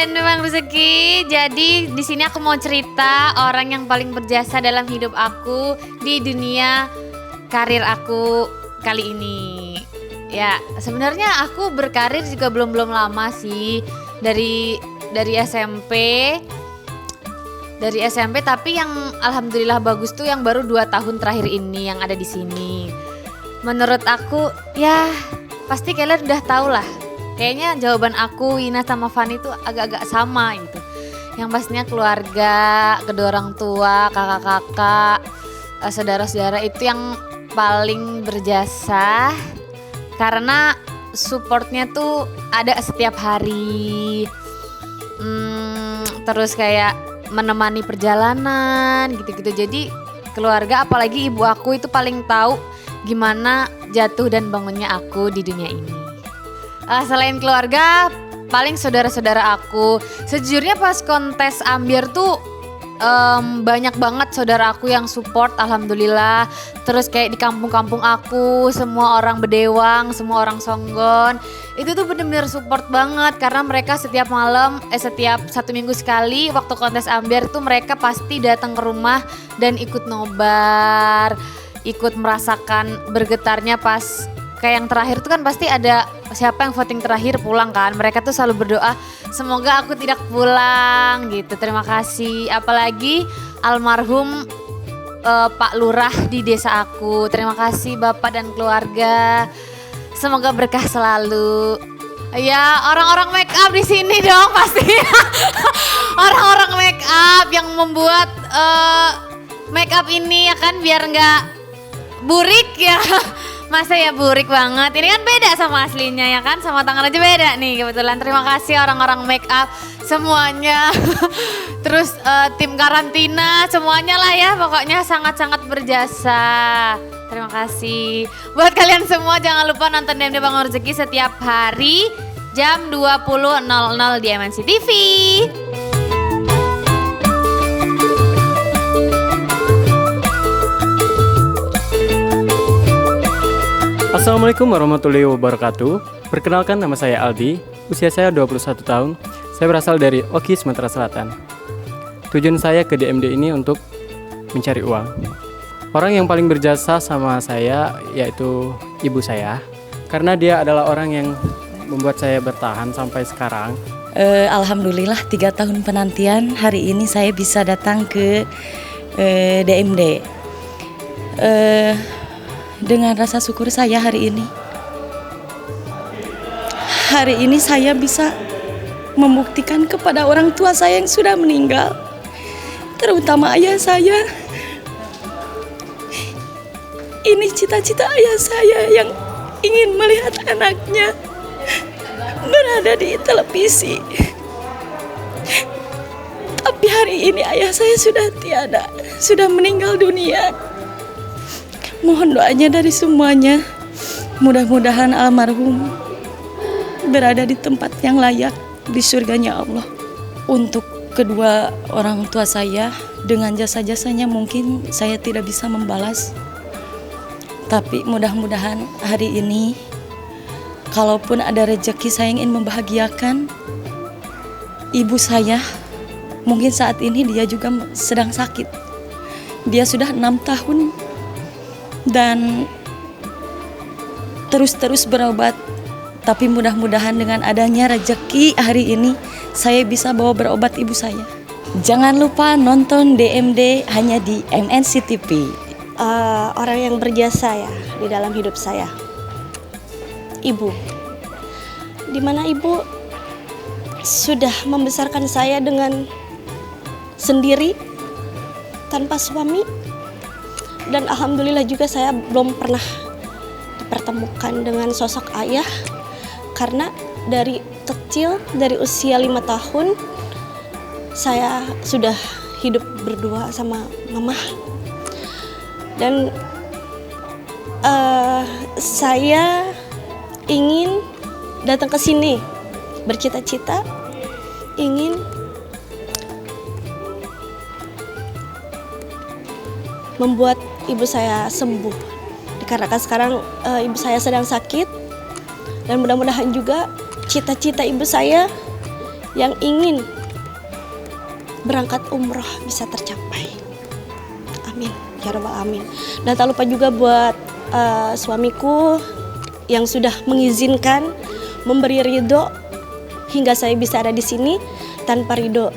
dan memang rezeki. Jadi di sini aku mau cerita orang yang paling berjasa dalam hidup aku di dunia karir aku kali ini. Ya, sebenarnya aku berkarir juga belum lama sih. Dari SMP. Dari SMP, tapi yang alhamdulillah bagus tuh yang baru 2 tahun terakhir ini yang ada di sini. Menurut aku ya pasti kalian udah tahu lah. Kayaknya jawaban aku, Wina sama Fani itu agak-agak sama gitu. Yang pastinya keluarga, kedua orang tua, kakak-kakak, saudara-saudara itu yang paling berjasa. Karena supportnya tuh ada setiap hari. Terus kayak menemani perjalanan gitu-gitu. Jadi keluarga, apalagi ibu aku itu paling tahu gimana jatuh dan bangunnya aku di dunia ini. Selain keluarga, paling saudara-saudara aku. Sejujurnya pas kontes Ambyar tuh banyak banget saudara aku yang support, alhamdulillah. Terus kayak di kampung-kampung aku, semua orang Bedewang, semua orang Songgon, itu tuh bener-bener support banget. Karena mereka setiap malam, setiap 1 minggu sekali waktu kontes Ambyar tuh mereka pasti datang ke rumah dan ikut nobar, ikut merasakan bergetarnya pas kayak yang terakhir tuh kan pasti ada siapa yang voting terakhir pulang kan. Mereka tuh selalu berdoa semoga aku tidak pulang gitu. Terima kasih. Apalagi almarhum Pak Lurah di desa aku. Terima kasih Bapak dan keluarga. Semoga berkah selalu. Ya, orang-orang make up di sini dong pasti. Orang-orang make up yang membuat make up ini ya kan biar nggak burik ya. Masa ya burik banget. Ini kan beda sama aslinya ya kan. Sama tangan aja beda nih kebetulan. Terima kasih orang-orang make up semuanya. Terus tim karantina semuanya lah ya. Pokoknya sangat-sangat berjasa. Terima kasih. Buat kalian semua jangan lupa nonton DMD Bangun Rezeki setiap hari jam 20.00 di MNC TV. Assalamualaikum warahmatullahi wabarakatuh. Perkenalkan, nama saya Aldi, usia saya 21 tahun. Saya berasal dari Oki, Sumatera Selatan. Tujuan saya ke DMD ini untuk mencari uang. Orang yang paling berjasa sama saya yaitu ibu saya. Karena dia adalah orang yang membuat saya bertahan sampai sekarang. Alhamdulillah 3 tahun penantian, hari ini saya bisa datang ke DMD. Dengan rasa syukur saya hari ini. Hari ini saya bisa membuktikan kepada orang tua saya yang sudah meninggal, terutama ayah saya. Ini cita-cita ayah saya yang ingin melihat anaknya berada di televisi. Tapi hari ini ayah saya sudah tiada, sudah meninggal dunia. Mohon doanya dari semuanya. Mudah-mudahan almarhum berada di tempat yang layak di surganya Allah. Untuk kedua orang tua saya, dengan jasa-jasanya mungkin saya tidak bisa membalas. Tapi mudah-mudahan hari ini, kalaupun ada rezeki saya ingin membahagiakan ibu saya. Mungkin saat ini dia juga sedang sakit. Dia sudah 6 tahun dan terus berobat. Tapi mudah-mudahan dengan adanya rezeki hari ini saya bisa bawa berobat ibu saya. Jangan lupa nonton DMD hanya di MNC TV. Orang yang berjasa ya di dalam hidup saya, ibu. Dimana ibu sudah membesarkan saya dengan sendiri tanpa suami. Dan alhamdulillah juga saya belum pernah dipertemukan dengan sosok ayah. Karena dari kecil, dari usia 5 tahun, saya sudah hidup berdua sama mama. Dan saya ingin datang ke sini, bercita-cita ingin membuat ibu saya sembuh. Dikarenakan sekarang ibu saya sedang sakit, dan mudah-mudahan juga cita-cita ibu saya yang ingin berangkat umroh bisa tercapai. Amin, ya rabbal alamin. Dan tak lupa juga buat suamiku yang sudah mengizinkan, memberi ridho hingga saya bisa ada di sini. Tanpa ridho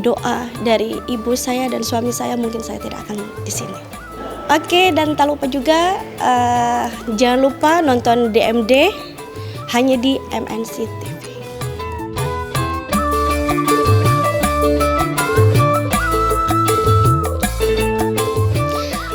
doa dari ibu saya dan suami saya, mungkin saya tidak akan di sini. Oke, dan tak lupa juga jangan lupa nonton DMD hanya di MNC TV.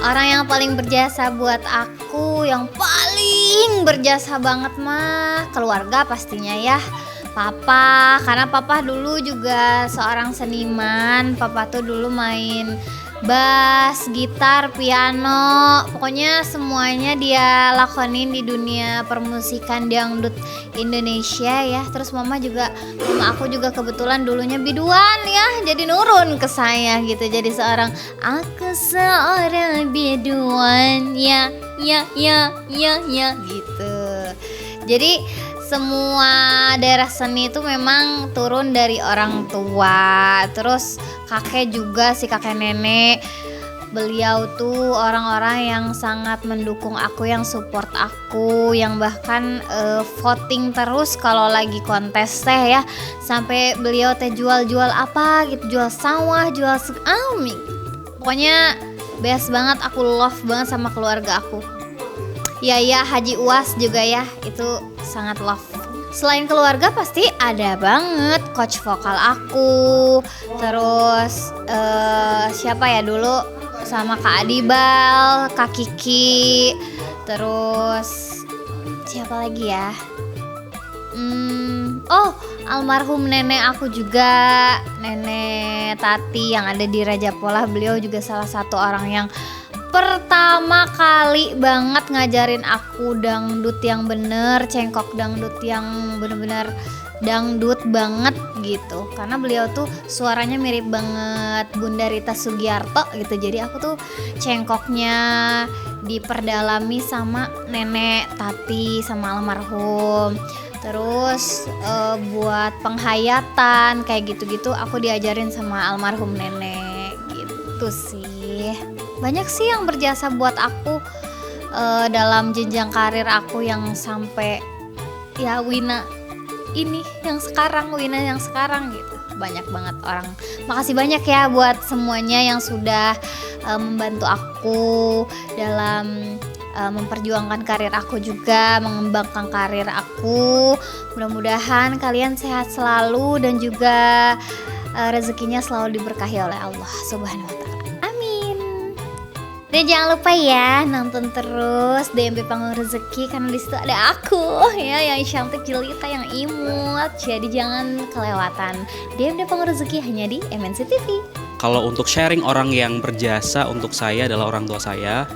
Orang yang paling berjasa buat aku, yang paling berjasa banget mah keluarga pastinya ya. Papa, karena papa dulu juga seorang seniman. Papa tuh dulu main bass, gitar, piano, pokoknya semuanya dia lakonin di dunia permusikan dangdut Indonesia ya. Terus mama aku juga kebetulan dulunya biduan ya, jadi nurun ke saya gitu, jadi aku seorang biduan ya gitu. Jadi semua daerah seni itu memang turun dari orang tua. Terus kakek juga, si kakek nenek, beliau tuh orang-orang yang sangat mendukung aku, yang support aku, yang bahkan voting terus kalau lagi kontes teh ya. Sampai beliau teh jual-jual apa gitu, jual sawah, jual pokoknya best banget, aku love banget sama keluarga aku. Ya Haji Uwas juga ya, itu sangat love. Selain keluarga pasti ada banget coach vokal aku. Terus siapa ya dulu, sama Kak Adibal, Kak Kiki. Terus siapa lagi ya? Almarhum nenek aku juga, Nenek Tati yang ada di Raja Polah. Beliau juga salah satu orang yang pertama kali banget ngajarin aku dangdut yang bener, cengkok dangdut yang bener-bener dangdut banget gitu. Karena beliau tuh suaranya mirip banget Bunda Rita Sugiarto gitu. Jadi aku tuh cengkoknya diperdalami sama Nenek Tati, sama almarhum. Terus buat penghayatan kayak gitu-gitu aku diajarin sama almarhum nenek gitu sih. Banyak sih yang berjasa buat aku dalam jenjang karir aku yang sampai ya Wina yang sekarang gitu. Banyak banget orang. Makasih banyak ya buat semuanya yang sudah membantu aku dalam memperjuangkan karir aku juga, mengembangkan karir aku. Mudah-mudahan kalian sehat selalu dan juga rezekinya selalu diberkahi oleh Allah Subhanahu wa Ta'ala. Dan jangan lupa ya nonton terus DMB Panggung Rezeki, karena di situ ada aku ya yang cantik jelita, yang imut. Jadi jangan kelewatan DMB Panggung Rezeki hanya di MNC TV. Kalau untuk sharing orang yang berjasa untuk saya adalah orang tua saya.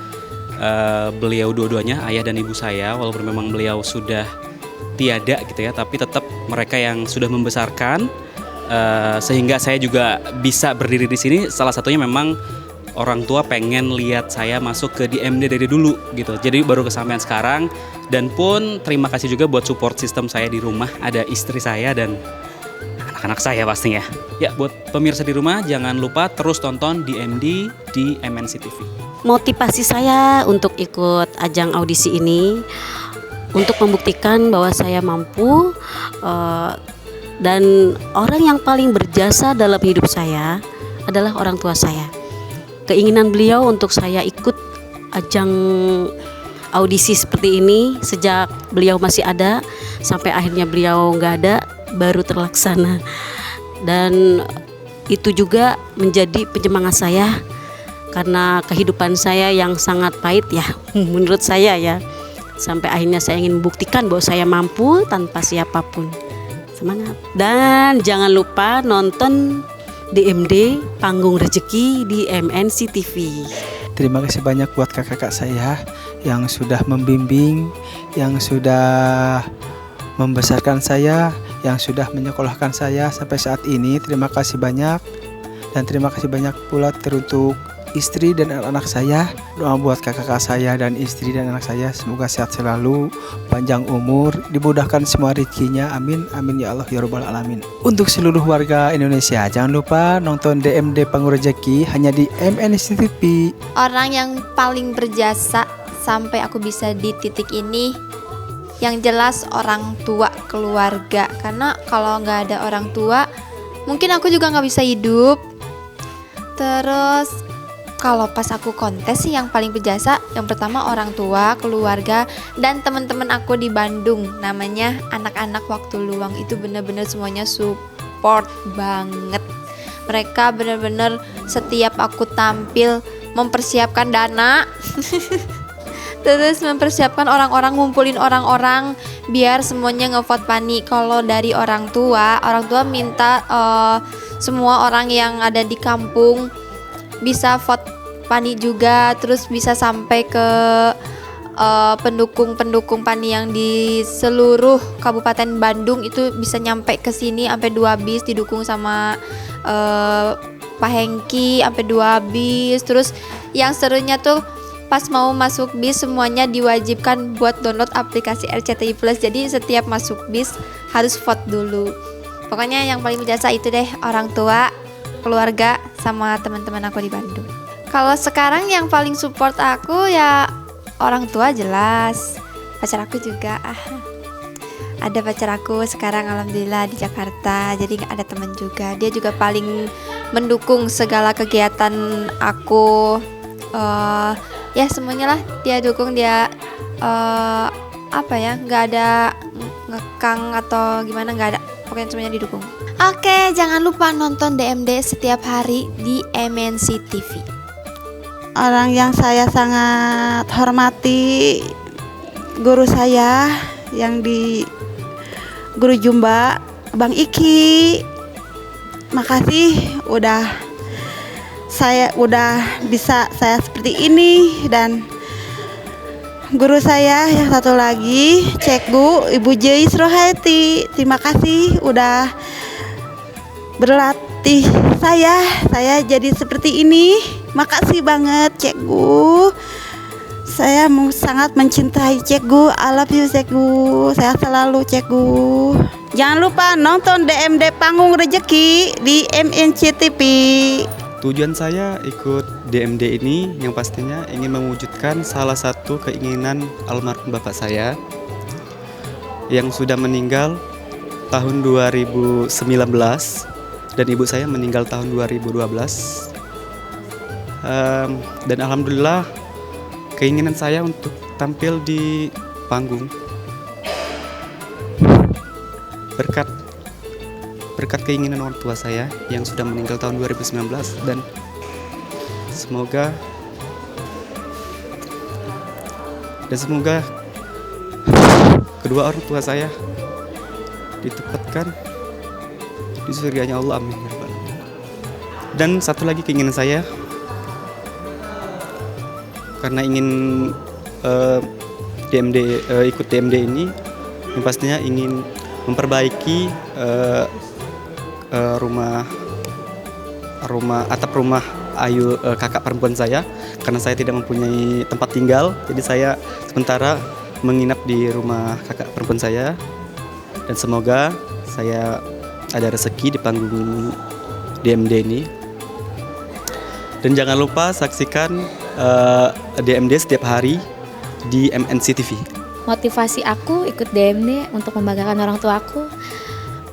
Beliau dua-duanya, ayah dan ibu saya, walaupun memang beliau sudah tiada gitu ya, tapi tetap mereka yang sudah membesarkan sehingga saya juga bisa berdiri di sini. Salah satunya memang orang tua pengen lihat saya masuk ke DMD dari dulu gitu. Jadi baru kesampaian sekarang. Dan pun terima kasih juga buat support system saya di rumah. Ada istri saya dan anak-anak saya pastinya. Ya, buat pemirsa di rumah jangan lupa terus tonton DMD di MNC TV. Motivasi saya untuk ikut ajang audisi ini untuk membuktikan bahwa saya mampu, dan orang yang paling berjasa dalam hidup saya adalah orang tua saya. Keinginan beliau untuk saya ikut ajang audisi seperti ini sejak beliau masih ada sampai akhirnya beliau nggak ada, baru terlaksana. Dan itu juga menjadi penyemangat saya karena kehidupan saya yang sangat pahit ya menurut saya ya. Sampai akhirnya saya ingin membuktikan bahwa saya mampu tanpa siapapun. Semangat. Dan jangan lupa nonton DMD Panggung Rezeki di MNC TV. Terima kasih banyak buat kakak-kakak saya yang sudah membimbing, yang sudah membesarkan saya, yang sudah menyekolahkan saya sampai saat ini. Terima kasih banyak. Dan terima kasih banyak pula teruntuk istri dan anak-anak saya. Doa buat kakak saya dan istri dan anak saya, semoga sehat selalu, panjang umur, dimudahkan semua rezekinya. Amin, amin ya Allah ya Rabbal Alamin. Untuk seluruh warga Indonesia, jangan lupa nonton DMD Panggung Rezeki hanya di MNC TV. Orang yang paling berjasa sampai aku bisa di titik ini, yang jelas orang tua, keluarga. Karena kalau nggak ada orang tua, mungkin aku juga nggak bisa hidup. Terus kalau pas aku kontes sih yang paling berjasa, yang pertama orang tua, keluarga, dan teman-teman aku di Bandung. Namanya anak-anak waktu luang, itu bener-bener semuanya support banget. Mereka bener-bener setiap aku tampil mempersiapkan dana. Terus mempersiapkan orang-orang, ngumpulin orang-orang biar semuanya ngevote Pani. Kalau dari orang tua minta semua orang yang ada di kampung bisa vote Pani juga, terus bisa sampai ke pendukung-pendukung Pani yang di seluruh Kabupaten Bandung, itu bisa nyampe ke sini sampai 2 bis didukung sama Pak Hengki sampai 2 bis. Terus yang serunya tuh pas mau masuk bis semuanya diwajibkan buat download aplikasi RCTI Plus. Jadi setiap masuk bis harus vote dulu. Pokoknya yang paling berjasa itu deh, orang tua, keluarga, sama teman-teman aku di Bandung. Kalau sekarang yang paling support aku ya orang tua jelas. Pacar aku juga. Ada pacar aku sekarang alhamdulillah di Jakarta. Jadi ada teman juga. Dia juga paling mendukung segala kegiatan aku. Ya semuanya lah dia dukung. Dia nggak ada ngekang atau gimana, nggak ada. Pokoknya semuanya didukung. Oke, jangan lupa nonton DMD setiap hari di MNC TV. Orang yang saya sangat hormati, guru saya yang di Guru Jumba, Bang Iki. Makasih udah bisa saya seperti ini. Dan guru saya yang satu lagi, Cekgu Ibu Jais Rohaiti. Terima kasih udah berlatih saya jadi seperti ini. Makasih banget Cekgu. Saya sangat mencintai Cekgu. I love you Cekgu. Saya selalu Cekgu. Jangan lupa nonton DMD Panggung Rezeki di MNC TV. Tujuan saya ikut DMD ini yang pastinya ingin mewujudkan salah satu keinginan almarhum bapak saya yang sudah meninggal tahun 2019 dan ibu saya meninggal tahun 2012. Dan alhamdulillah keinginan saya untuk tampil di panggung berkat keinginan orang tua saya yang sudah meninggal tahun 2019, dan semoga kedua orang tua saya ditempatkan di surganya Allah, amin ya rabbal alamin. Dan satu lagi keinginan saya, karena ingin ikut DMD ini, yang pastinya ingin memperbaiki atap rumah Ayu, kakak perempuan saya, karena saya tidak mempunyai tempat tinggal. Jadi saya sementara menginap di rumah kakak perempuan saya, dan semoga saya ada rezeki di panggung DMD ini. Dan jangan lupa saksikan DMD setiap hari di MNC TV. Motivasi aku ikut DMD untuk membanggakan orang tua aku.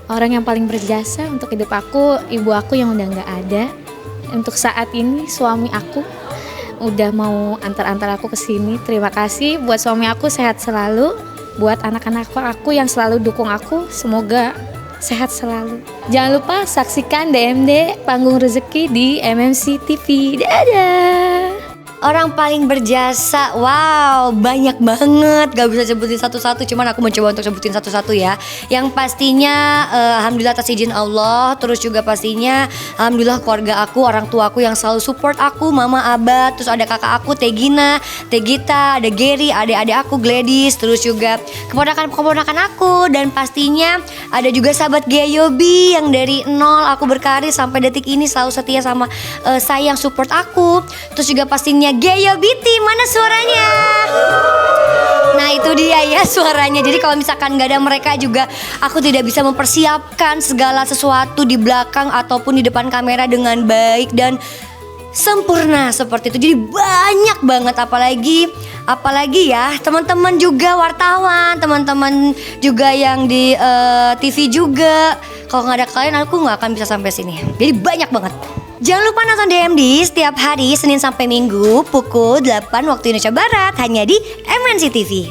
Orang yang paling berjasa untuk hidup aku, ibu aku yang udah gak ada. Untuk saat ini suami aku udah mau antar-antar aku ke sini. Terima kasih buat suami aku, sehat selalu. Buat anak-anak aku yang selalu dukung aku, semoga sehat selalu. Jangan lupa saksikan DMD Panggung Rezeki di MNC TV. Dadah. Orang paling berjasa, wow banyak banget, gak bisa sebutin satu-satu, cuman aku mencoba untuk sebutin satu-satu ya. Yang pastinya alhamdulillah atas izin Allah, terus juga pastinya alhamdulillah keluarga aku, orang tua aku yang selalu support aku, mama, abah, terus ada kakak aku Tegina, Tegita, ada Gary, adik-adik aku Gladys, terus juga keponakan-keponakan aku, dan pastinya ada juga sahabat Geyobi yang dari nol aku berkarir sampai detik ini selalu setia sama saya yang support aku. Terus juga pastinya Geyobiti, mana suaranya? Nah itu dia ya suaranya. Jadi kalau misalkan gak ada mereka juga aku tidak bisa mempersiapkan segala sesuatu di belakang ataupun di depan kamera dengan baik dan sempurna seperti itu. Jadi banyak banget, apalagi ya teman-teman juga wartawan, teman-teman juga yang di TV juga. Kalau nggak ada kalian aku nggak akan bisa sampai sini. Jadi banyak banget. Jangan lupa nonton DMD setiap hari Senin sampai Minggu pukul 8 waktu Indonesia Barat hanya di MNC TV.